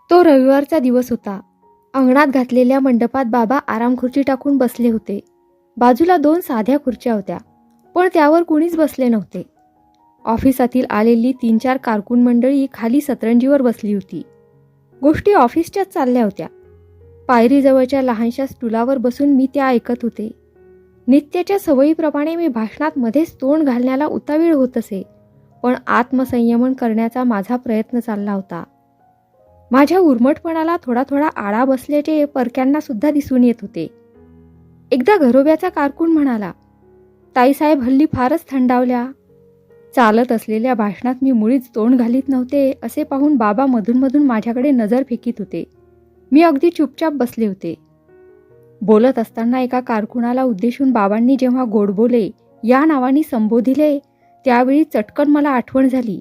तो रविवारचा दिवस होता. अंगणात घातलेल्या मंडपात बाबा आरामखुर्ची टाकून बसले होते. बाजूला 2 साध्या खुर्च्या होत्या, पण त्यावर कुणीच बसले नव्हते. ऑफिसातील आलेली 3-4 कारकून मंडळी खाली सतरंजीवर बसली होती. गोष्टी ऑफिसच्याच चालल्या होत्या. पायरीजवळच्या लहानशा स्टुलावर बसून मी त्या ऐकत होते. नित्याच्या सवयीप्रमाणे मी भाषणात मध्येच तोंड घालण्याला उतावीळ होत असे, पण आत्मसंयमन करण्याचा माझा प्रयत्न चालला होता. माझ्या उर्मटपणाला थोडा थोडा आळा बसल्याचे परक्यांना सुद्धा दिसून येत होते. एकदा घरोब्याचा कारकून म्हणाला, ताईसाहेब हल्ली फारच थंडावल्या. चालत असलेल्या भाषणात मी मुळीच तोंड घालीत नव्हते असे पाहून बाबा मधून मधून माझ्याकडे नजर फेकीत होते. मी अगदी चुपचाप बसले होते. बोलत असताना एका कारकुनाला उद्देशून बाबांनी जेव्हा गोडबोले या नावाने संबोधिले, त्यावेळी चटकन मला आठवण झाली.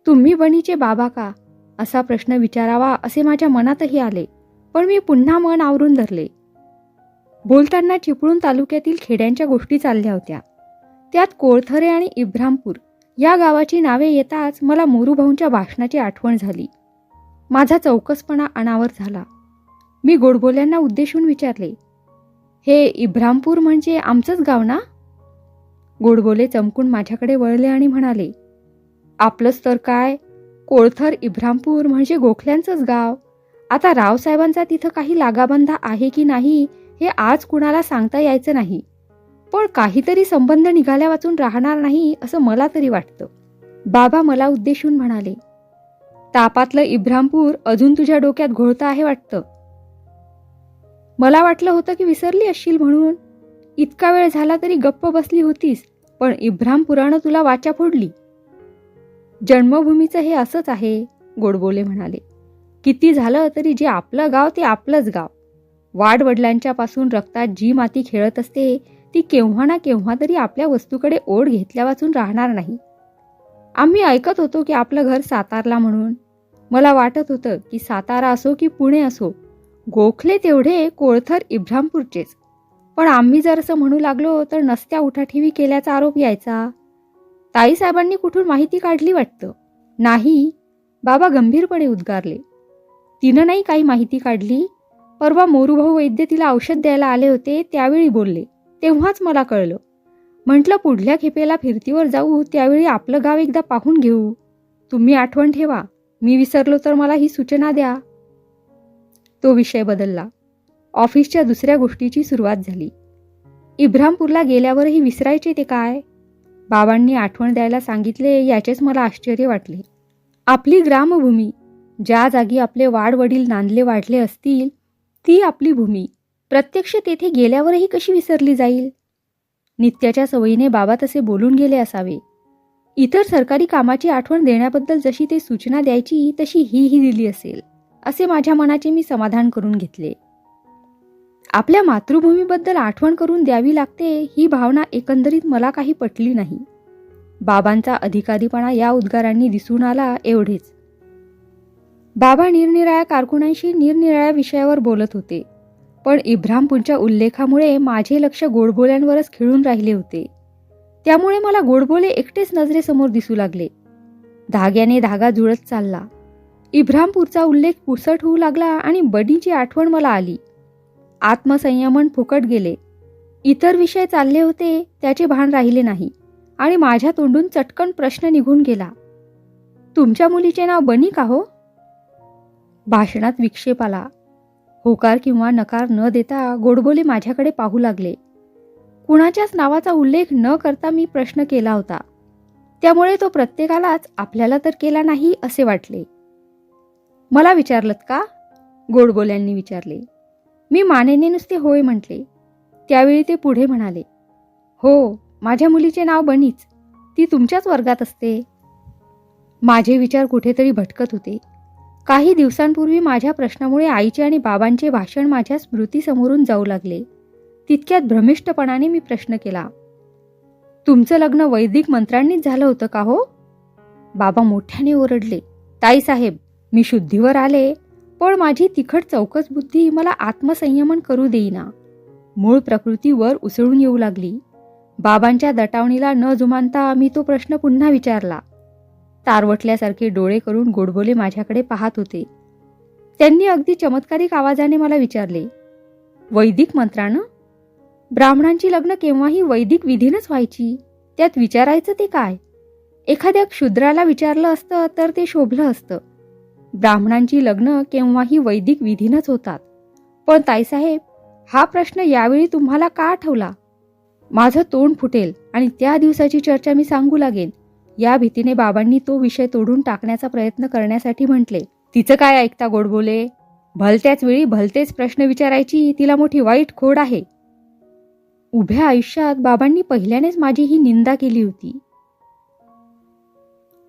तुम्ही बनीचे बाबा का, असा प्रश्न विचारावा असे माझ्या मनातही आले, पण मी पुन्हा मन आवरून धरले. बोलताना चिपळूण तालुक्यातील खेड्यांच्या गोष्टी चालल्या होत्या. त्यात कोळथरे आणि इब्रामपूर या गावाची नावे येताच मला मोरूभाऊंच्या भाषणाची आठवण झाली. माझा चौकसपणा अनावर झाला. मी गोडबोल्यांना उद्देशून विचारले, हे इब्रामपूर म्हणजे आमचंच गाव ना? गोडबोले चमकून माझ्याकडे वळले आणि म्हणाले, आपलंच तर काय, कोळथर इब्रामपूर म्हणजे गोखल्यांचंच गाव. आता रावसाहेबांचा तिथं काही लागाबंधा आहे की नाही हे आज कुणाला सांगता यायचं नाही, पण काहीतरी संबंध निघाल्या वाचून राहणार नाही असं मला तरी वाटतं. बाबा मला उद्देशून म्हणाले, तापातलं इब्रामपूर अजून तुझ्या डोक्यात घोळतं आहे वाटतं. मला वाटलं होतं की विसरली असशील म्हणून. इतका वेळ झाला तरी गप्प बसली होतीस, पण इब्रामपुरानं तुला वाचा फोडली. जन्मभूमीचं हे असंच आहे, गोडबोले म्हणाले. किती झालं तरी जे आपलं गाव ते आपलंच गाव. वाडवडिलांच्या पासून रक्तात जी माती खेळत असते ती केव्हा ना केव्हा तरी आपल्या वस्तूकडे ओढ घेतल्या वाचून राहणार नाही. आम्ही ऐकत होतो की आपलं घर सातारला म्हणून. मला वाटत होतं की सातारा असो की पुणे असो, गोखले तेवढे कोळथर इब्रामपूरचेच. पण आम्ही जर असं म्हणू लागलो तर नसत्या उठाठेवी केल्याचा आरोप यायचा. ताईसाहेबांनी कुठून माहिती काढली वाटतं? नाही, बाबा गंभीरपणे उद्गारले. तिनं नाही काही माहिती काढली. परवा मोरूभाऊ वैद्य तिला औषध द्यायला आले होते, त्यावेळी बोलले. तेव्हाच मला कळलं. म्हटलं पुढल्या खेपेला फिरतीवर जाऊ त्यावेळी आपलं गाव एकदा पाहून घेऊ. तुम्ही आठवण ठेवा, मी विसरलो तर मला ही सूचना द्या. तो विषय बदलला. ऑफिसच्या दुसऱ्या गोष्टीची सुरुवात झाली. इब्रामपूरला गेल्यावरही विसरायचे ते काय? बाबांनी आठवण द्यायला सांगितले याचेच मला आश्चर्य वाटले. आपली ग्रामभूमी, ज्या जागी आपले वाडवडील नांदले वाढले असतील, ती आपली भूमी प्रत्यक्ष तेथे गेल्यावरही कशी विसरली जाईल? नित्याच्या सवयीने बाबा तसे बोलून गेले असावे. इतर सरकारी कामाची आठवण देण्याबद्दल जशी ते सूचना द्यायची तशी ही दिली असेल, असे माझ्या मनाचे मी समाधान करून घेतले. आपल्या मातृभूमीबद्दल आठवण करून द्यावी लागते ही भावना एकंदरीत मला काही पटली नाही. बाबांचा अधिकारीपणा या उद्गारांनी दिसून आला एवढेच. बाबा निरनिराळ्या कारकुनांशी निरनिराळ्या विषयावर बोलत होते, पण इब्रामपूरच्या उल्लेखामुळे माझे लक्ष गोडबोल्यांवरच खिळून राहिले होते. त्यामुळे मला गोडबोले एकटेच नजरेसमोर दिसू लागले. धाग्याने धागा जुळत चालला. इब्रामपूरचा उल्लेख पुसट होऊ लागला आणि बडीची आठवण मला आली. आत्मसंयमन फुकट गेले. इतर विषय चालले होते त्याचे भान राहिले नाही आणि माझ्या तोंडून चटकन प्रश्न निघून गेला, तुमच्या मुलीचे नाव बनी का हो? भाषणात विक्षेप आला. होकार किंवा नकार न देता गोडबोले माझ्याकडे पाहू लागले. कुणाच्याच नावाचा उल्लेख न करता मी प्रश्न केला होता, त्यामुळे तो प्रत्येकालाच आपल्याला तर केला नाही असे वाटले. मला विचारलत का? गोडबोल्यांनी विचारले. मी मानेने नुसते होय म्हटले. त्यावेळी ते पुढे म्हणाले, हो, माझ्या मुलीचे नाव बनीच. ती तुमच्याच वर्गात असते. माझे विचार कुठेतरी भटकत होते. काही दिवसांपूर्वी माझ्या प्रश्नामुळे आईचे आणि बाबांचे भाषण माझ्या स्मृतीसमोरून जाऊ लागले. तितक्यात भ्रमिष्टपणाने मी प्रश्न केला, तुमचं लग्न वैदिक मंत्रांनीच झालं होतं का हो? बाबा मोठ्याने ओरडले, ताईसाहेब, मी शुद्धीवर आले, पण माझी तिखट चौकस बुद्धी मला आत्मसंयमन करू देईना. मूळ प्रकृती वर उसळून येऊ लागली. बाबांच्या दटावणीला न जुमानता मी तो प्रश्न पुन्हा विचारला. तारवटल्यासारखे डोळे करून गोडबोले माझ्याकडे पाहत होते. त्यांनी अगदी चमत्कारिक आवाजाने मला विचारले, वैदिक मंत्रानं? ब्राह्मणांची लग्न केव्हाही वैदिक विधीनच व्हायची, त्यात विचारायचं ते काय? एखाद्या क्षुद्राला विचारलं असतं तर ते शोभलं असतं. ब्राह्मणांची लग्न केव्हाही वैदिक विधीनच होतात. पण ताईसाहेब, हा प्रश्न यावेळी तुम्हाला का आठवला? माझं तोंड फुटेल आणि त्या दिवसाची चर्चा मी सांगू लागेन, या भीतीने बाबांनी तो विषय तोडून टाकण्याचा प्रयत्न करण्यासाठी म्हटले, तिचं काय ऐकता गोडबोले? भलत्याच वेळी भलतेच प्रश्न विचारायची तिला मोठी वाईट खोड आहे. उभ्या आयुष्यात बाबांनी पहिल्यानेच माझी ही निंदा केली होती.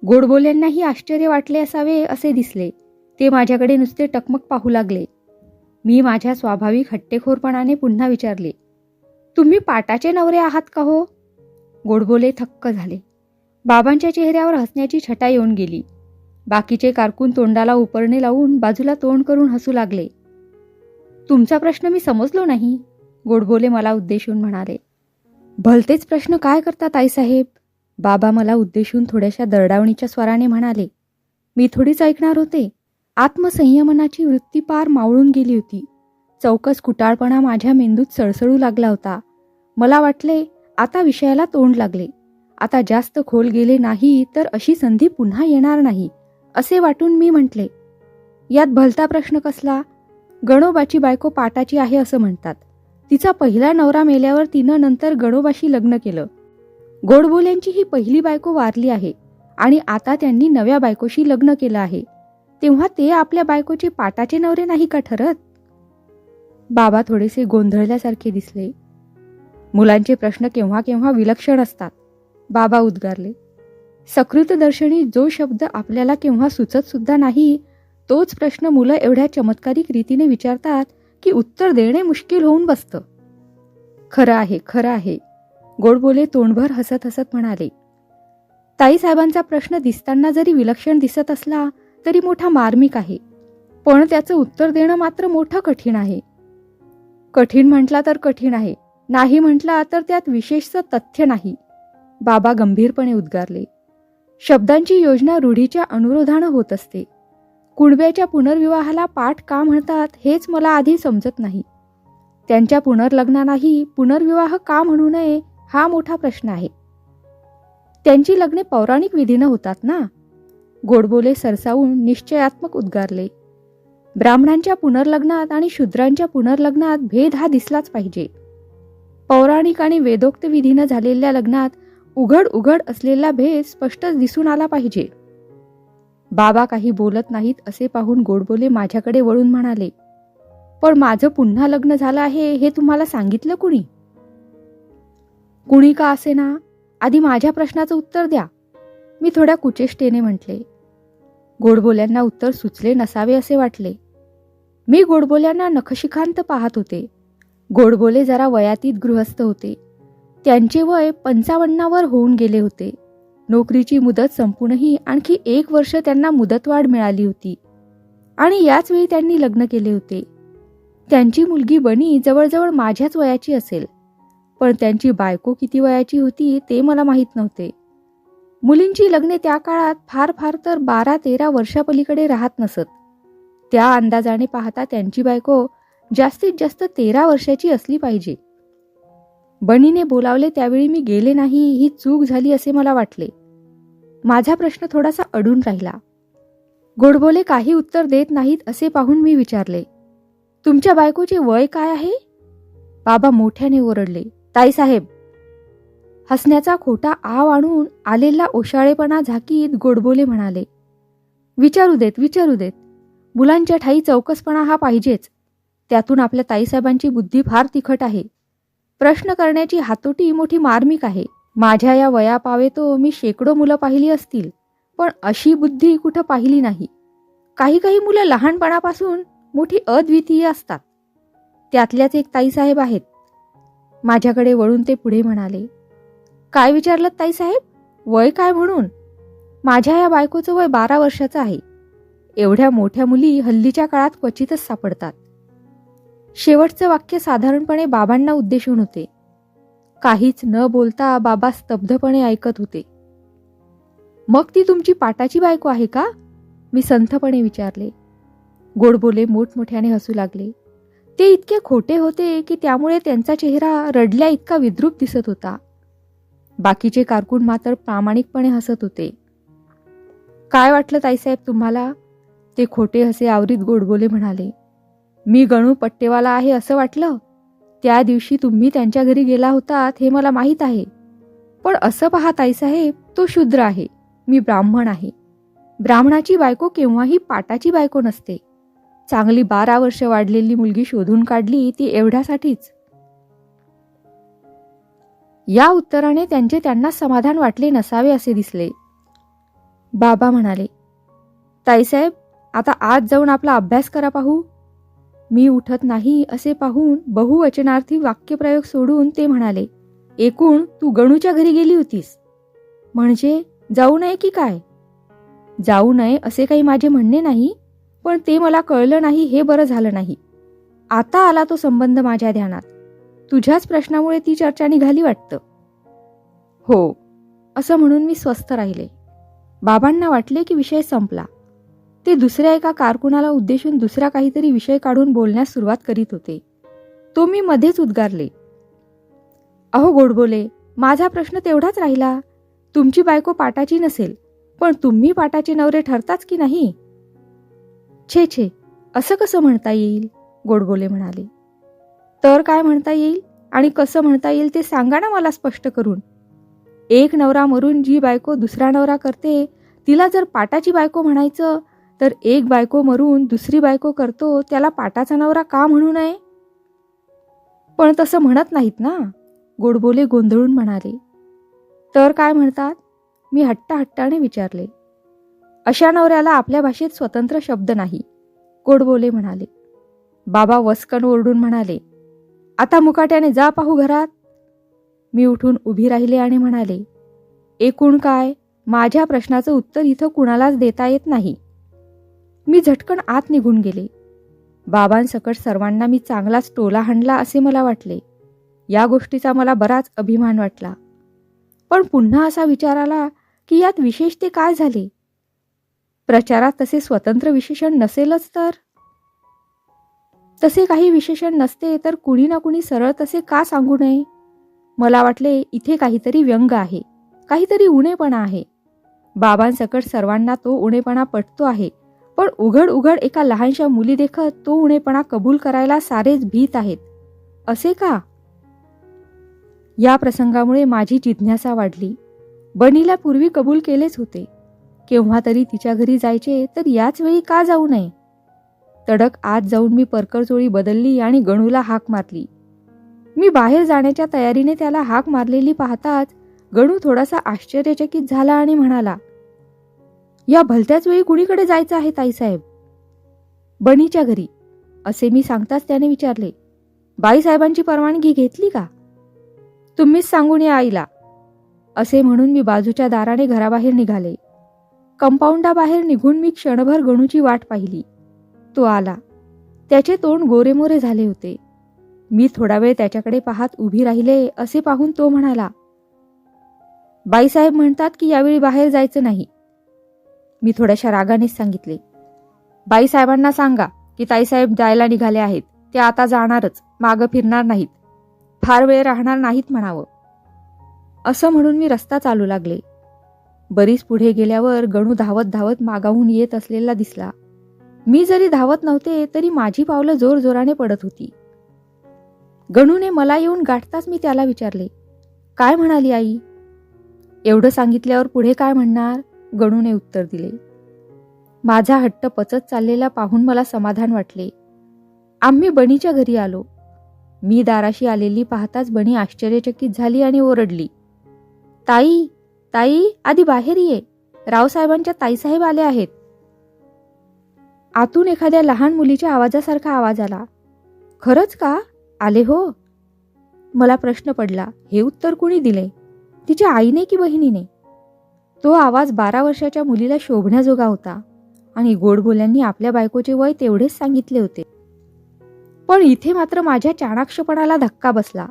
गोडबोल्यांनाही आश्चर्य वाटले असावे असे दिसले. ते माझ्याकडे नुसते टकमक पाहू लागले. मी माझ्या स्वाभाविक हट्टेखोरपणाने पुन्हा विचारले, तुम्ही पाटाचे नवरे आहात का हो? गोडबोले थक्क झाले. बाबांच्या चेहऱ्यावर हसण्याची छटा येऊन गेली. बाकीचे कारकून तोंडाला उपरणे लावून बाजूला तोंड करून हसू लागले. तुमचा प्रश्न मी समजलो नाही, गोडबोले मला उद्देशून म्हणाले. भलतेच प्रश्न काय करता ताईसाहेब? बाबा मला उद्देशून थोड्याशा दरडावणीच्या स्वराने म्हणाले. मी थोडीच ऐकणार होते. आत्मसंयमनाची वृत्ती पार मावळून गेली होती. चौकस कुटाळपणा माझ्या मेंदूत सळसळू लागला होता. मला वाटले आता विषयाला तोंड लागले. आता जास्त खोल गेले नाही तर अशी संधी पुन्हा येणार नाही असे वाटून मी म्हटले, यात भलता प्रश्न कसला? गणोबाची बायको पाटाची आहे असं म्हणतात. तिचा पहिला नवरा मेल्यावर तिनं नंतर गणोबाशी लग्न केलं. गोडबोल्यांची ही पहिली बायको वारली आहे आणि आता त्यांनी नव्या बायकोशी लग्न केलं आहे. तेव्हा ते आपल्या बायकोचे पाटाचे नवरे नाही का ठरत? बाबा थोडेसे गोंधळल्यासारखे दिसले. मुलांचे प्रश्न केव्हा केव्हा विलक्षण असतात, बाबा उद्गारले. सकृतदर्शनी जो शब्द आपल्याला केव्हा सुचत सुद्धा नाही, तोच प्रश्न मुलं एवढ्या चमत्कारिक रीतीने विचारतात की उत्तर देणे मुश्किल होऊन बसतं. खरं आहे, खरं आहे, गोडबोले तोंडभर हसत हसत म्हणाले. ताईसाहेबांचा प्रश्न दिसताना जरी विलक्षण दिसत असला तरी मोठा मार्मिक आहे, पण त्याचं उत्तर देणं मात्र मोठं कठीण आहे. कठीण म्हटला तर कठीण आहे, नाही म्हटला तर त्यात विशेषचं तथ्य नाही, बाबा गंभीरपणे उद्गारले. शब्दांची योजना रूढीच्या अनुरोधानं होत असते. कुणब्याच्या पुनर्विवाहाला पाठ का म्हणतात हेच मला आधी समजत नाही. त्यांच्या पुनर्लग्नालाही पुनर्विवाह का म्हणू नये हा मोठा प्रश्न आहे. त्यांची लग्ने पौराणिक विधीनं होतात ना, गोडबोले सरसावून निश्चयात्मक उद्गारले. ब्राह्मणांच्या पुनर्लग्नात आणि शूद्रांच्या पुनर्लग्नात भेद हा दिसलाच पाहिजे. पौराणिक आणि वेदोक्त विधीनं झालेल्या लग्नात उघड उघड असलेला भेद स्पष्टच दिसून आला पाहिजे. बाबा काही बोलत नाहीत असे पाहून गोडबोले माझ्याकडे वळून म्हणाले, पण माझं पुन्हा लग्न झालं आहे हे तुम्हाला सांगितलं कुणी? कुणी का असेना, आधी माझ्या प्रश्नाचं उत्तर द्या, मी थोड्या कुचेष्टेने म्हटले. गोडबोल्यांना उत्तर सुचले नसावे असे वाटले. मी गोडबोल्यांना नखशिखांत पाहत होते. गोडबोले जरा वयातीत गृहस्थ होते. त्यांचे वय 55वर होऊन गेले होते. नोकरीची मुदत संपूनही आणखी 1 वर्ष त्यांना मुदतवाढ मिळाली होती आणि याच वेळी त्यांनी लग्न केले होते. त्यांची मुलगी बनी जवळजवळ माझ्याच वयाची असेल, पण त्यांची बायको किती वयाची होती ते मला माहीत नव्हते. मुलींची लग्ने त्या काळात फार फार तर 12-13 वर्षापलीकडे राहत नसत. त्या अंदाजाने पाहता त्यांची बायको जास्तीत जास्त 13 वर्षाची असली पाहिजे. बनीने बोलावले त्यावेळी मी गेले नाही ही चूक झाली असे मला वाटले. माझा प्रश्न थोडासा अडून राहिला. गोडबोले काही उत्तर देत नाहीत असे पाहून मी विचारले, तुमच्या बायकोचे वय काय आहे? बाबा मोठ्याने ओरडले, ताईसाहेब. हसण्याचा खोटा आव आणून आलेला ओशाळेपणा झाकीत गोडबोले म्हणाले, विचारू देत, विचारू देत. मुलांच्या ठाई चौकसपणा हा पाहिजेच. त्यातून आपल्या ताईसाहेबांची बुद्धी फार तिखट आहे. प्रश्न करण्याची हातोटी मोठी मार्मिक आहे. माझ्या या वयापावेतो मी शेकडो मुलं पाहिली असतील, पण अशी बुद्धी कुठं पाहिली नाही. काही काही मुलं लहानपणापासून मोठी अद्वितीय असतात. त्यातल्याच एक ताईसाहेब आहेत. माझ्याकडे वळून ते पुढे म्हणाले, काय विचारलं ताईसाहेब? वय काय म्हणून? माझ्या या बायकोचं वय 12 वर्षाचं आहे. एवढ्या मोठ्या मुली हल्लीच्या काळात क्वचितच सापडतात. शेवटचं वाक्य साधारणपणे बाबांना उद्देशून होते. काहीच न बोलता बाबा स्तब्धपणे ऐकत होते. मग ती तुमची पाटाची बायको आहे का? मी संथपणे विचारले. गोडबोले मोठमोठ्याने हसू लागले. ते इतके खोटे होते की त्यामुळे त्यांचा चेहरा रडल्या इतका विद्रूप दिसत होता. बाकीचे कारकून मात्र प्रामाणिकपणे हसत होते. काय वाटलं ताईसाहेब तुम्हाला? ते खोटे हसे आवरीत गोडबोले म्हणाले. मी गणू पट्टेवाला आहे असं वाटलं? त्या दिवशी तुम्ही त्यांच्या घरी गेला होतात हे मला माहीत आहे. पण असं पहा ताईसाहेब, तो शूद्र आहे, मी ब्राह्मण आहे. ब्राह्मणाची बायको केव्हाही पाटाची बायको नसते. चांगली 12 वर्ष वाढलेली मुलगी शोधून काढली ती एवढ्यासाठीच. या उत्तराने त्यांना समाधान वाटले नसावे असे दिसले. बाबा म्हणाले, ताईसाहेब आता आज जाऊन आपला अभ्यास करा पाहू. मी उठत नाही असे पाहून बहुवचनार्थी वाक्यप्रयोग सोडून ते म्हणाले, एकूण तू गणूच्या घरी गेली होतीस म्हणजे जाऊ नये की काय? जाऊ नये असे काही माझे म्हणणे नाही, पण ते मला कळलं नाही हे बरं झालं नाही. आता आला तो संबंध माझ्या ध्यानात. तुझ्याच प्रश्नामुळे ती चर्चा निघाली वाटतं. हो, असं म्हणून मी स्वस्थ राहिले. बाबांना वाटले की विषय संपला. ते दुसऱ्या एका कारकुनाला उद्देशून दुसरा काहीतरी विषय काढून बोलण्यास सुरुवात करीत होते. तो मी मध्येच उद्गारले, अहो गोडबोले, माझा प्रश्न तेवढाच राहिला. तुमची बायको पाटाची नसेल, पण तुम्ही पाटाचे नवरे ठरताच की नाही? छे छे, असं कसं म्हणता येईल? गोडबोले म्हणाले. तर काय म्हणता येईल आणि कसं म्हणता येईल ते सांगा ना मला स्पष्ट करून. एक नवरा मरून जी बायको दुसरा नवरा करते तिला जर पाटाची बायको म्हणायचं, तर एक बायको मरून दुसरी बायको करतो त्याला पाटाचा नवरा का म्हणू नये? पण तसं म्हणत नाहीत ना, गोडबोले गोंधळून म्हणाले. तर काय म्हणतात? मी हट्टाने विचारले. अशा नवऱ्याला आपल्या भाषेत स्वतंत्र शब्द नाही, गोडबोले म्हणाले. बाबा वस्कन ओरडून म्हणाले, आता मुकाट्याने जा पाहू घरात. मी उठून उभी राहिले आणि म्हणाले, एकूण काय, माझ्या प्रश्नाचं उत्तर इथं कुणालाच देता येत नाही. मी झटकन आत निघून गेले. बाबांसकट सर्वांना मी चांगलाच टोला हाणला असे मला वाटले. या गोष्टीचा मला बराच अभिमान वाटला. पण पुन्हा असा विचार आला की यात विशेष ते काय झाले? प्रचारात तसे स्वतंत्र विशेषण नसेलच तर? तसे काही विशेषण नसते तर कुणी ना कुणी सरळ तसे का सांगू नये? मला वाटले इथे काहीतरी व्यंग आहे, काहीतरी उणेपणा आहे. बाबांसकट सर्वांना तो उणेपणा पटतो आहे, पण उघड उघड एका लहानशा मुली देखत तो उणेपणा कबूल करायला सारेच भीत आहेत. असे का? या प्रसंगामुळे माझी जिज्ञासा वाढली. बनीला पूर्वी कबूल केलेच होते. केव्हा तरी तिच्या घरी जायचे तर याच वेळी का जाऊ नये? तडक आत जाऊन मी परकरचोळी बदलली आणि गणूला हाक मारली. मी बाहेर जाण्याच्या तयारीने त्याला हाक मारलेली पाहताच गणू थोडासा आश्चर्यचकित झाला आणि म्हणाला, या भलत्याच वेळी कुणीकडे जायचं आहे ताईसाहेब? बनीच्या घरी, असे मी सांगताच त्याने विचारले, बाईसाहेबांची परवानगी घेतली का? तुम्हीच सांगून या आईला, असे म्हणून मी बाजूच्या दाराने घराबाहेर निघाले. कंपाऊंडाबाहेर निघून मी क्षणभर गणूची वाट पाहिली. तो आला. त्याचे तोंड गोरेमोरे झाले होते. मी थोडा वेळ त्याच्याकडे पाहत उभी राहिले असे पाहून तो म्हणाला, बाईसाहेब म्हणतात की यावेळी बाहेर जायचं नाही. मी थोड्याशा रागानेच सांगितले, बाईसाहेबांना सांगा की ताईसाहेब जायला निघाले आहेत, ते आता जाणारच, मागं फिरणार नाहीत, फार वेळ राहणार नाहीत म्हणावं. असं म्हणून मी रस्ता चालू लागले. बरीच पुढे गेल्यावर गणू धावत धावत मागाहून येत असलेला दिसला. मी जरी धावत नव्हते तरी माझी पावलं जोरजोराने पडत होती. गणूने मला येऊन गाठताच मी त्याला विचारले, काय म्हणाली आई? एवढं सांगितल्यावर पुढे काय म्हणणार? गणूने उत्तर दिले. माझा हट्ट पचत चाललेला पाहून मला समाधान वाटले. आम्ही बनीच्या घरी आलो. मी दाराशी आलेली पाहताच बनी आश्चर्यचकित झाली आणि ओरडली, ताई, ताई, आधी बाहेर ये, रावसाहेबांच्या ताईसाहेब आले आहेत. आतून एखाद्या लहान मुलीच्या आवाजासारखा आवाज आला. खरंच का? आले हो? मला प्रश्न पडला, हे उत्तर कुणी दिले, तिच्या आईने की बहिणीने? तो आवाज 12 वर्षाच्या मुलीला शोभण्याजोगा होता आणि गोडबोल्यांनी आपल्या बायकोचे वय तेवढेच सांगितले होते. पण इथे मात्र माझ्या चाणाक्षपणाला धक्का बसला.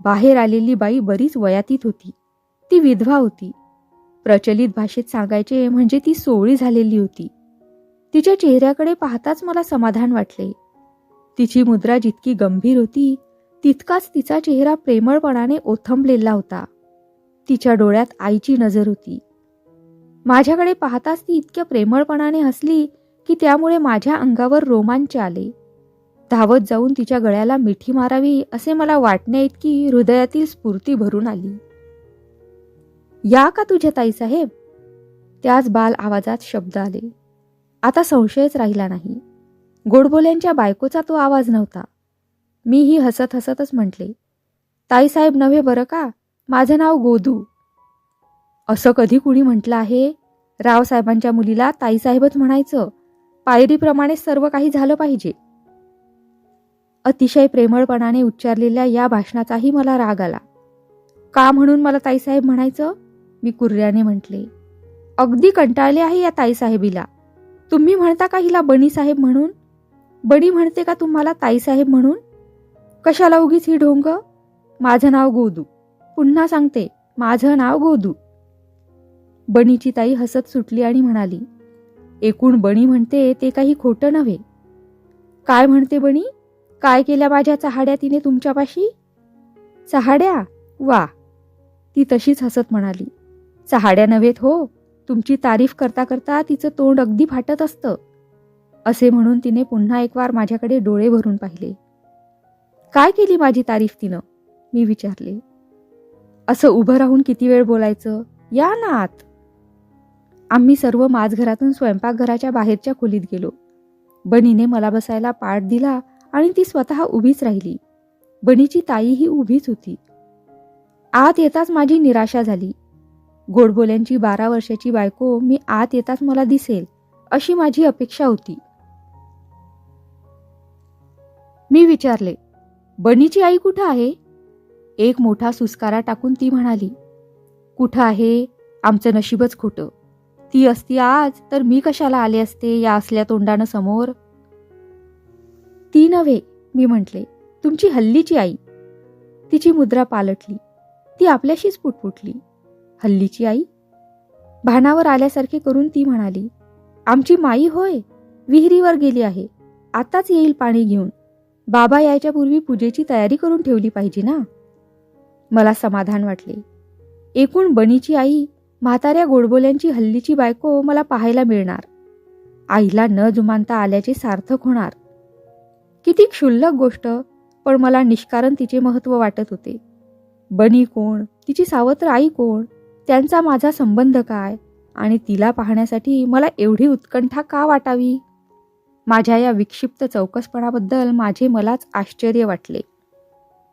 बाहेर आलेली बाई बरीच वयातीत होती. ती विधवा होती. प्रचलित भाषेत सांगायचे म्हणजे ती सोवळी झालेली होती. तिच्या चेहऱ्याकडे पाहताच मला समाधान वाटले. तिची मुद्रा जितकी गंभीर होती तितकाच तिचा चेहरा प्रेमळपणाने ओथंबलेला होता. तिच्या डोळ्यात आईची नजर होती. माझ्याकडे पाहताच ती इतक्या प्रेमळपणाने हसली की त्यामुळे माझ्या अंगावर रोमांच आले. धावत जाऊन तिच्या गळ्याला मिठी मारावी असे मला वाटण्याइतकी हृदयातील स्फूर्ती भरून आली. या का तुझ्या ताईसाहेब? त्याच बाल आवाजात शब्द आले. आता संशयच राहिला नाही. गोडबोल्यांच्या बायकोचा तो आवाज नव्हता. मीही हसत हसतच म्हटले, ताईसाहेब नव्हे बरं का, माझं नाव गोदू. असं कधी कुणी म्हटलं आहे? रावसाहेबांच्या मुलीला ताईसाहेबच म्हणायचं. पायरीप्रमाणे सर्व काही झालं पाहिजे. अतिशय प्रेमळपणाने उच्चारलेल्या या भाषणाचाही मला राग आला. का म्हणून मला ताईसाहेब म्हणायचं? मी कुर्र्याने म्हटले. अगदी कंटाळले आहे या ताईसाहेबीला. तुम्ही म्हणता का हिला बनीसाहेब म्हणून? बनी म्हणते का तुम्हाला ताईसाहेब म्हणून? कशाला उगीच ही ढोंग? माझं नाव गोदू. पुन्हा सांगते, माझं नाव गोदू. बनीची ताई हसत सुटली आणि म्हणाली, एकूण बणी म्हणते ते काही खोटं नव्हे. काय म्हणते बणी? काय केल्या माझ्या चहाड्या तिने तुमच्यापाशी? चहाड्या? वा. ती तशीच हसत म्हणाली, चहाड्या नव्हेत हो, तुमची तारीफ करता करता तिचं तोंड अगदी फाटत असतं. असे म्हणून तिने पुन्हा एक वार माझ्याकडे डोळे भरून पाहिले. काय केली माझी तारीफ तिनं? मी विचारले. असं उभं राहून किती वेळ बोलायचं? या ना आत. आम्ही सर्व माझघरातून स्वयंपाकघराच्या बाहेरच्या खोलीत गेलो. बनीने मला बसायला पाट दिला आणि ती स्वतः उभीच राहिली. बनीची ताईही उभीच होती. आत येताच माझी निराशा झाली. गोडबोल्यांची 12 वर्षाची बायको मी आत येताच मला दिसेल अशी माझी अपेक्षा होती. मी विचारले, बनीची आई कुठं आहे? एक मोठा सुस्कारा टाकून ती म्हणाली, कुठं आहे? आमचं नशीबच खोटं. ती असती आज तर मी कशाला आले असते या असल्या तोंडानं समोर? ती नव्हे, मी म्हटले, तुमची हल्लीची आई. तिची मुद्रा पालटली. ती आपल्याशीच पुटपुटली. हल्लीची आई? भानावर आल्यासारखे करून ती म्हणाली, आमची माई होय, विहिरीवर गेली आहे. आताच येईल पाणी घेऊन. बाबा यायच्या पूर्वी पूजेची तयारी करून ठेवली पाहिजे ना. मला समाधान वाटले. एकूण बनीची आई, म्हाताऱ्या गोडबोल्यांची हल्लीची बायको मला पाहायला मिळणार. आईला न जुमानता आल्याचे सार्थक होणार. किती क्षुल्लक गोष्ट, पण मला निष्कारण तिचे महत्त्व वाटत होते. बनी कोण? तिची सावत्र आई कोण? त्यांचा माझा संबंध काय? आणि तिला पाहण्यासाठी मला एवढी उत्कंठा का वाटावी? माझ्या या विक्षिप्त चौकसपणाबद्दल माझे मलाच आश्चर्य वाटले.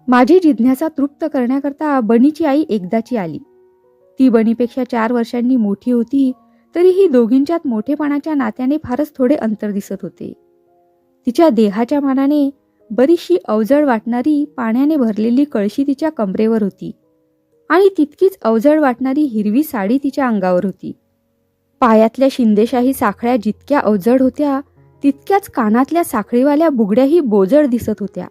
माझी जिज्ञासा तृप्त करण्याकरता बनीची आई एकदाची आली. ती बनीपेक्षा 4 वर्षांनी मोठी होती, तरीही दोघींच्यात मोठेपणाच्या नात्याने फारच थोडे अंतर दिसत होते. तिच्या देहाच्या मानाने बरीचशी अवजड वाटणारी पाण्याने भरलेली कळशी तिच्या कमरेवर होती आणि तितकीच अवजड वाटणारी हिरवी साडी तिच्या अंगावर होती. पायातल्या शिंदेशाही साखळ्या जितक्या अवजड होत्या तितक्याच कानातल्या साखळीवाल्या बुगड्याही बोजड दिसत होत्या.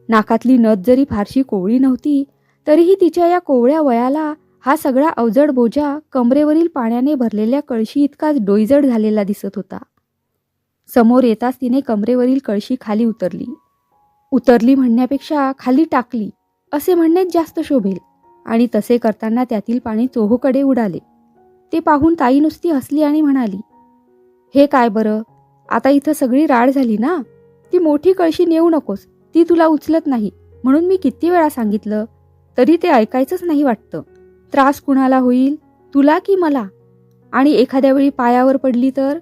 नाकातली नथ जरी फारशी कोवळी नव्हती तरीही तिच्या या कोवळ्या वयाला हा सगळा अवजड बोजा कमरेवरील पाण्याने भरलेल्या कळशी इतकाच डोईजड झालेला दिसत होता. समोर येताच तिने कमरेवरील कळशी खाली उतरली म्हणण्यापेक्षा खाली टाकली असे म्हणणेच जास्त शोभेल. आणि तसे करताना त्यातील पाणी चोहोकडे उडाले. ते पाहून ताई नुसती हसली आणि म्हणाली, हे काय बरं, आता इथं सगळी राड झाली ना. ती मोठी कळशी नेऊ नकोस, ती तुला उचलत नाही म्हणून मी किती वेळा सांगितलं, तरी ते ऐकायचंच नाही वाटतं. त्रास कुणाला होईल, तुला की मला? आणि एखाद्या वेळी पायावर पडली तर?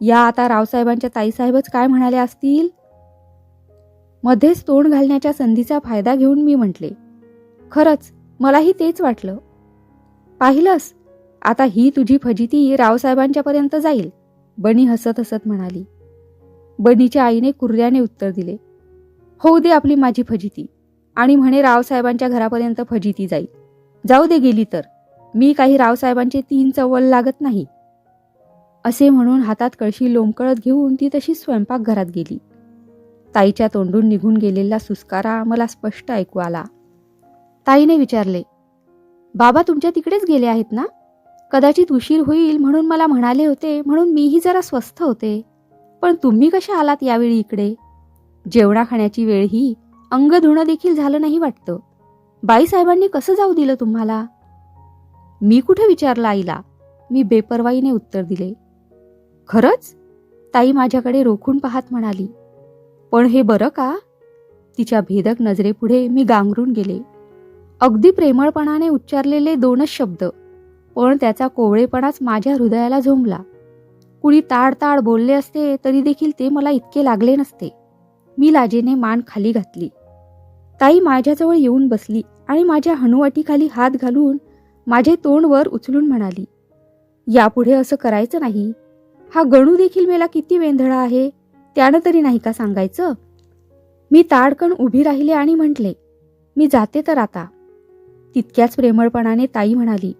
या आता रावसाहेबांच्या ताईसाहेबच काय म्हणाल्या असतील? मध्येच तोंड घालण्याच्या संधीचा फायदा घेऊन मी म्हटले, खरंच मलाही तेच वाटलं. पाहिलंस, आता ही तुझी फजिती रावसाहेबांच्यापर्यंत जाईल, बनी हसत हसत म्हणाली. बनीच्या आईने कुर्र्याने उत्तर दिले, होऊ दे आपली माझी फजिती. आणि म्हणे रावसाहेबांच्या घरापर्यंत फजिती जाईल. जाऊ दे गेली तर, मी काही रावसाहेबांचे 3 चव्वल लागत नाही. असे म्हणून हातात कळशी लोंबकळत घेऊन ती तशी स्वयंपाकघरात गेली. ताईच्या तोंडून निघून गेलेला सुस्कारा मला स्पष्ट ऐकू आला. ताईने विचारले, बाबा तुमच्या तिकडेच गेले आहेत ना? कदाचित उशीर होईल म्हणून मला म्हणाले होते, म्हणून मीही जरा स्वस्थ होते. पण तुम्ही कशा आलात यावेळी इकडे? जेवणा खाण्याची वेळ ही, अंग धुणं देखील झालं नाही वाटतं. बाईसाहेबांनी कसं जाऊ दिलं तुम्हाला? मी कुठे विचारलं आईला, मी बेपर्वाईने उत्तर दिले. खरंच? ताई माझ्याकडे रोखून पाहत म्हणाली. पण हे बरं का? तिच्या भेदक नजरेपुढे मी गांगरून गेले. अगदी प्रेमळपणाने उच्चारलेले 2च शब्द, पण त्याचा कोवळेपणाच माझ्या हृदयाला झोंबला. कुणी ताड बोलले असते तरी देखील ते मला इतके लागले नसते. मी लाजेने मान खाली घातली. ताई माझ्याजवळ येऊन बसली आणि माझ्या हनुवटीखाली हात घालून माझे तोंड वर उचलून म्हणाली, यापुढे असं करायचं नाही. हा गणू देखील मेला किती वेंधळा आहे, त्यानं तरी नाही का सांगायचं? मी ताडकन उभी राहिले आणि म्हटले, मी जाते तर आता. तितक्याच प्रेमळपणाने ताई म्हणाली,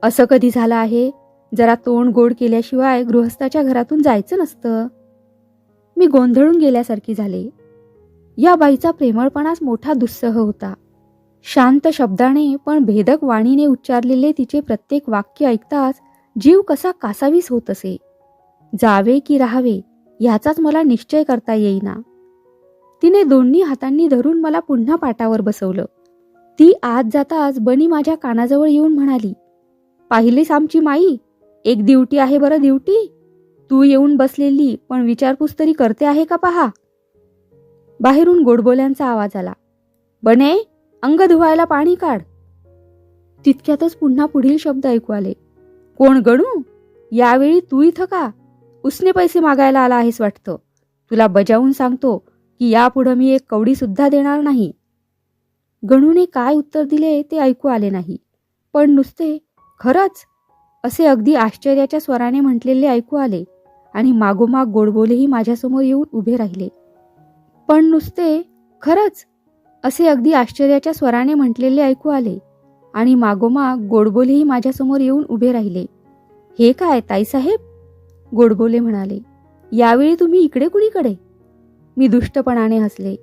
असं कधी झालं आहे? जरा तोंड गोड केल्याशिवाय गृहस्थाच्या घरातून जायचं नसतं. मी गोंधळून गेल्यासारखी झाले. या बाईचा प्रेमळपणाच मोठा दुस्सह होता. शांत शब्दाने पण भेदक वाणीने उच्चारलेले तिचे प्रत्येक वाक्य ऐकताच जीव कसा कासावीस होत असे. जावे की राहावे ह्याचाच मला निश्चय करता येईना. तिने दोन्ही हातांनी धरून मला पुन्हा पाटावर बसवलं. ती आत जाताच बनी माझ्या कानाजवळ येऊन म्हणाली, पाहिलीस आमची माई, एक दिवटी आहे बरं दिवटी. तू येऊन बसलेली पण विचारपूस तरी करते आहे का पहा. बाहेरून गोडबोल्यांचा आवाज आला, बने अंग धुवायला पाणी काढ. तितक्यातच पुन्हा पुढील शब्द ऐकू आले, कोण गणू? यावेळी तू इथं का? उसने पैसे मागायला आला आहेस वाटतं. तुला बजावून सांगतो की यापुढं मी एक कवडी सुद्धा देणार नाही. गणूने काय उत्तर दिले ते ऐकू आले नाही, पण नुसते खरंच असे अगदी आश्चर्याच्या स्वराने म्हटलेले ऐकू आले आणि मागोमाग गोडबोलेही माझ्यासमोर येऊन उभे राहिले. पण नुसते खरंच असे अगदी आश्चर्याच्या स्वराने म्हटलेले ऐकू आले आणि मागोमाग गोडबोलेही माझ्यासमोर येऊन उभे राहिले. हे काय ताईसाहेब? गोडबोले म्हणाले, यावेळी तुम्ही इकडे कुणीकडे? मी दुष्टपणाने हसले.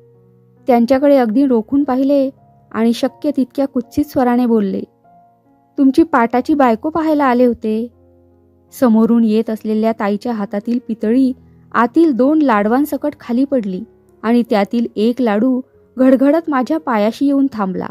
त्यांच्याकडे अगदी रोखून पाहिले आणि शक्य तितक्या कुत्सित स्वराने बोलले, तुमची पाटाची बायको पाहायला आले होते. समोरून येत असलेल्या ताईच्या हातातील पितळी आतील 2 लाडवांसकट खाली पडली आणि त्यातील एक लाडू घडघडत माझ्या पायाशी येऊन थांबला.